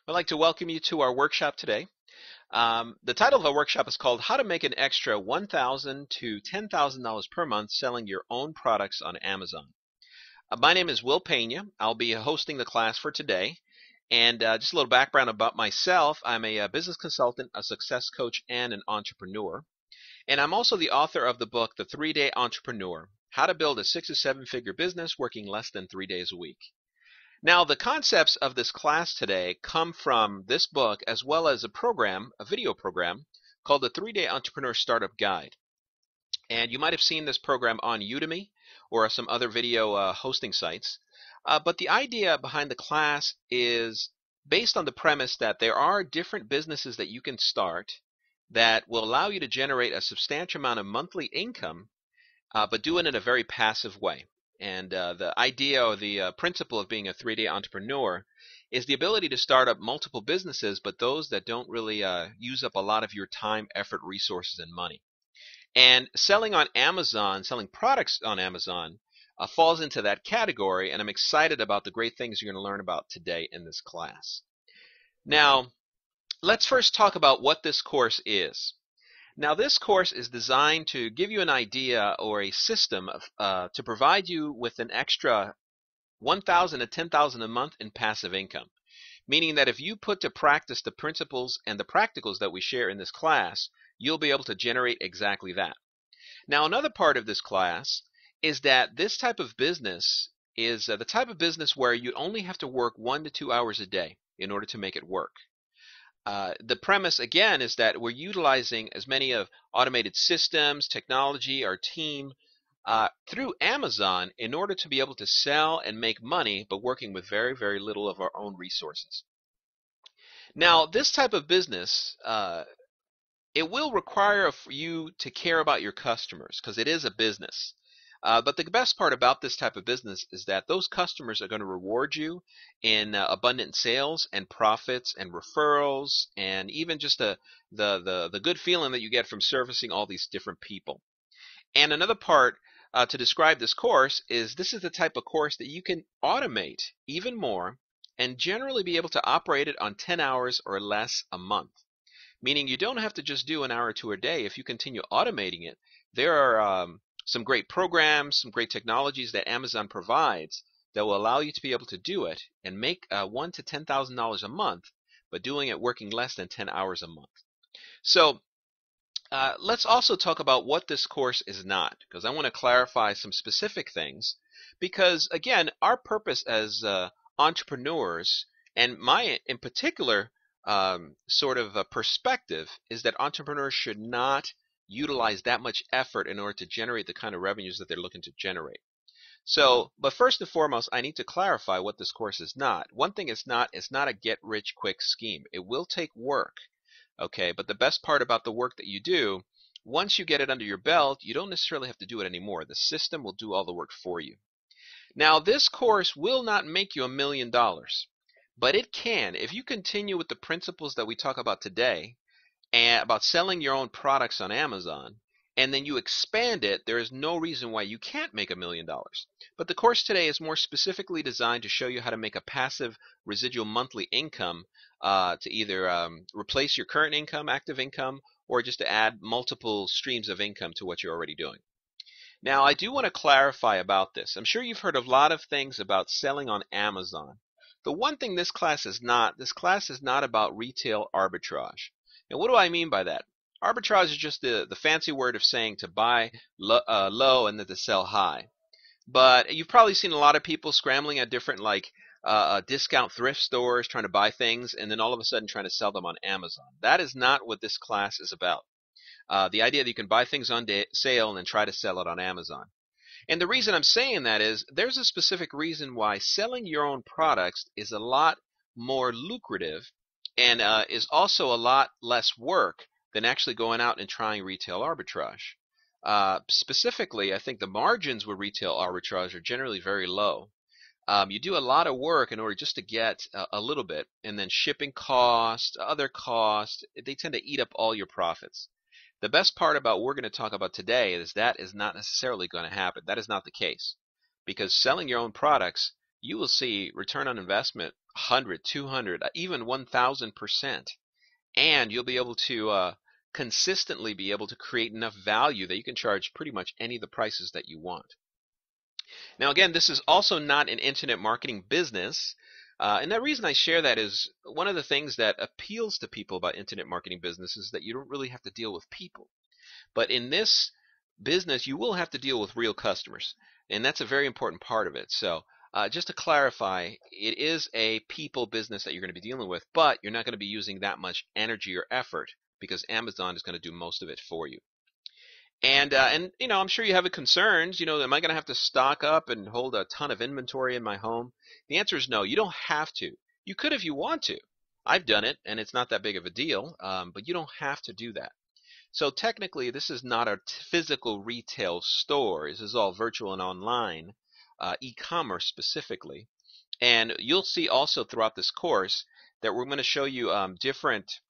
I'd like to welcome you to our workshop today. The title of our workshop is called How to Make an Extra $1,000 to $10,000 per month selling your own products on Amazon. My name is Will Pena. I'll be hosting the class for today. And just a little background about myself. I'm a business consultant, a success coach, and an entrepreneur. And I'm also the author of the book, The 3-Day Entrepreneur, How to Build a 6 to 7 Figure Business Working Less Than 3 Days a Week. Now, the concepts of this class today come from this book as well as a video program called the 3-Day Entrepreneur Startup Guide. And you might have seen this program on Udemy or some other video hosting sites. But the idea behind the class is based on the premise that there are different businesses that you can start that will allow you to generate a substantial amount of monthly income, but do it in a very passive way. And the idea or the principle of being a 3-day entrepreneur is the ability to start up multiple businesses, but those that don't really use up a lot of your time, effort, resources, and money. And selling on Amazon, selling products on Amazon, falls into that category, and I'm excited about the great things you're going to learn about today in this class. Now, let's first talk about what this course is. Now, this course is designed to give you an idea or a system to provide you with an extra $1,000 to $10,000 a month in passive income, meaning that if you put to practice the principles and the practicals that we share in this class, you'll be able to generate exactly that. Now, another part of this class is that this type of business is the type of business where you only have to work 1 to 2 hours a day in order to make it work. The premise, again, is that we're utilizing as many of automated systems, technology, our team, through Amazon in order to be able to sell and make money, but working with very, very little of our own resources. Now, this type of business, it will require you to care about your customers because it is a business. But the best part about this type of business is that those customers are going to reward you in abundant sales and profits and referrals and even just the good feeling that you get from servicing all these different people. And another part to describe this course is this is the type of course that you can automate even more and generally be able to operate it on 10 hours or less a month. Meaning you don't have to just do an hour or two a day. If you continue automating it, there are some great programs, some great technologies that Amazon provides that will allow you to be able to do it and make $1,000 to $10,000 a month, but doing it working less than 10 hours a month. So let's also talk about what this course is not, because I want to clarify some specific things. Because again, our purpose as entrepreneurs, and my in particular sort of a perspective, is that entrepreneurs should not utilize that much effort in order to generate the kind of revenues that they're looking to generate. So, but first and foremost, I need to clarify what this course is not. One thing it's not a get-rich-quick scheme. It will take work, okay? But the best part about the work that you do, once you get it under your belt, you don't necessarily have to do it anymore. The system will do all the work for you. Now, this course will not make you $1 million, but it can. If you continue with the principles that we talk about today, and about selling your own products on Amazon, and then you expand it, there is no reason why you can't make $1 million. But the course today is more specifically designed to show you how to make a passive residual monthly income to either replace your current income, active income, or just to add multiple streams of income to what you're already doing. Now, I do want to clarify about this. I'm sure you've heard a lot of things about selling on Amazon. The one thing this class is not about retail arbitrage. And what do I mean by that? Arbitrage is just the fancy word of saying to buy low and then to sell high. But you've probably seen a lot of people scrambling at different discount thrift stores trying to buy things and then all of a sudden trying to sell them on Amazon. That is not what this class is about. The idea that you can buy things on sale and then try to sell it on Amazon. And the reason I'm saying that is there's a specific reason why selling your own products is a lot more lucrative and is also a lot less work than actually going out and trying retail arbitrage. Specifically, I think the margins with retail arbitrage are generally very low. You do a lot of work in order just to get a little bit, and then shipping costs, other costs, they tend to eat up all your profits. The best part about what we're going to talk about today is that is not necessarily going to happen. That is not the case. Because selling your own products, you will see return on investment 100, 200, even 1,000%. And you'll be able to consistently be able to create enough value that you can charge pretty much any of the prices that you want. Now, again, this is also not an internet marketing business. And the reason I share that is one of the things that appeals to people about internet marketing business is that you don't really have to deal with people. But in this business, you will have to deal with real customers. And that's a very important part of it. So just to clarify, it is a people business that you're going to be dealing with, but you're not going to be using that much energy or effort because Amazon is going to do most of it for you. And I'm sure you have concerns. Am I going to have to stock up and hold a ton of inventory in my home? The answer is no. You don't have to. You could if you want to. I've done it, and it's not that big of a deal. But you don't have to do that. So technically, this is not a physical retail store. This is all virtual and online, e-commerce specifically. And you'll see also throughout this course that we're going to show you different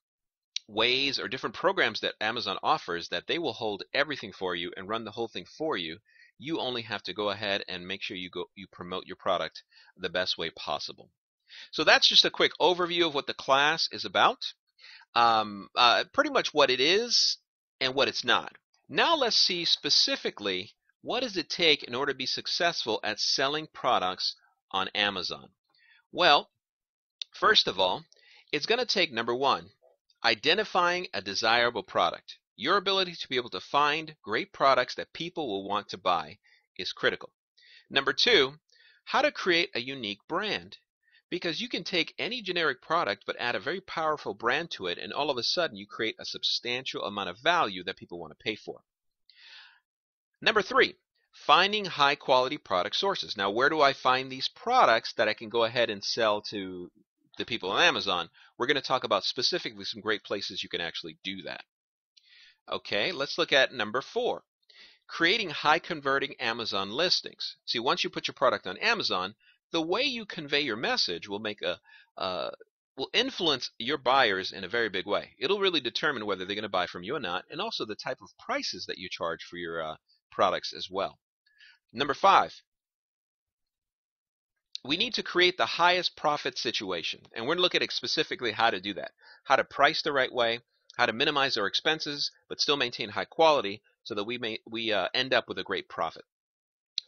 ways or different programs that Amazon offers that they will hold everything for you and run the whole thing for you. You only have to go ahead and make sure you promote your product the best way possible. So that's just a quick overview of what the class is about. Pretty much what it is and what it's not. Now let's see specifically what does it take in order to be successful at selling products on Amazon. Well, first of all, it's going to take, number one, identifying a desirable product. Your ability to be able to find great products that people will want to buy is critical. Number two, how to create a unique brand. Because you can take any generic product but add a very powerful brand to it, and all of a sudden you create a substantial amount of value that people want to pay for. Number three, finding high quality product sources. Now, where do I find these products that I can go ahead and sell to the people on Amazon? We're going to talk about specifically some great places you can actually do that. Okay, let's look at number four, creating high converting Amazon listings. See, once you put your product on Amazon, the way you convey your message will will influence your buyers in a very big way. It'll really determine whether they're going to buy from you or not, and also the type of prices that you charge for your products as well. Number five, we need to create the highest profit situation, and we're going to look at specifically how to do that, how to price the right way, how to minimize our expenses but still maintain high quality so that we end up with a great profit.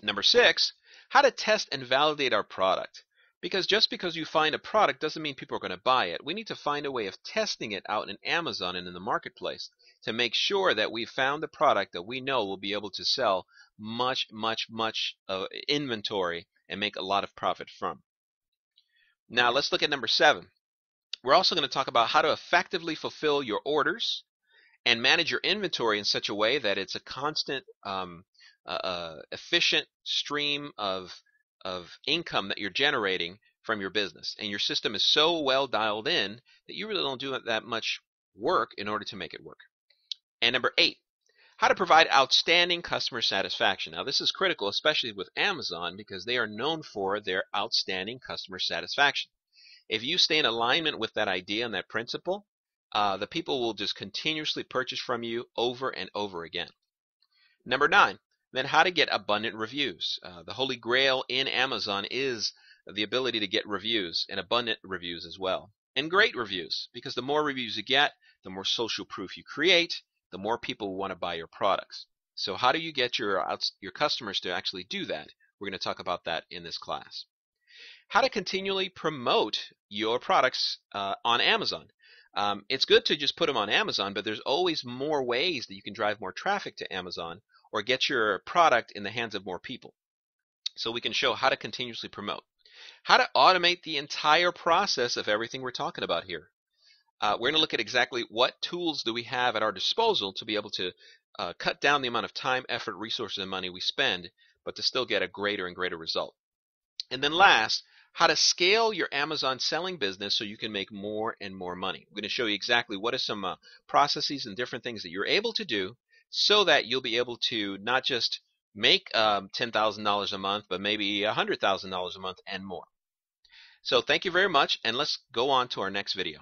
Number six, how to test and validate our product. Because just because you find a product doesn't mean people are going to buy it. We need to find a way of testing it out in Amazon and in the marketplace to make sure that we found the product that we know will be able to sell much inventory and make a lot of profit from. Now let's look at number seven. We're also going to talk about how to effectively fulfill your orders and manage your inventory in such a way that it's a constant efficient stream of income that you're generating from your business, and your system is so well dialed in that you really don't do that much work in order to make it work. And number eight, how to provide outstanding customer satisfaction. Now this is critical, especially with Amazon, because they are known for their outstanding customer satisfaction. If you stay in alignment with that idea and that principle, the people will just continuously purchase from you over and over again. Number nine, then how to get abundant reviews. The holy grail in Amazon is the ability to get reviews, and abundant reviews as well. And great reviews, because the more reviews you get, the more social proof you create, the more people want to buy your products. So how do you get your customers to actually do that? We're going to talk about that in this class. How to continually promote your products on Amazon. It's good to just put them on Amazon, but there's always more ways that you can drive more traffic to Amazon or get your product in the hands of more people. So we can show how to continuously promote. How to automate the entire process of everything we're talking about here. We're going to look at exactly what tools do we have at our disposal to be able to cut down the amount of time, effort, resources, and money we spend, but to still get a greater and greater result. And then last, how to scale your Amazon selling business so you can make more and more money. We're going to show you exactly what are some processes and different things that you're able to do so that you'll be able to not just make $10,000 a month, but maybe $100,000 a month and more. So thank you very much, and let's go on to our next video.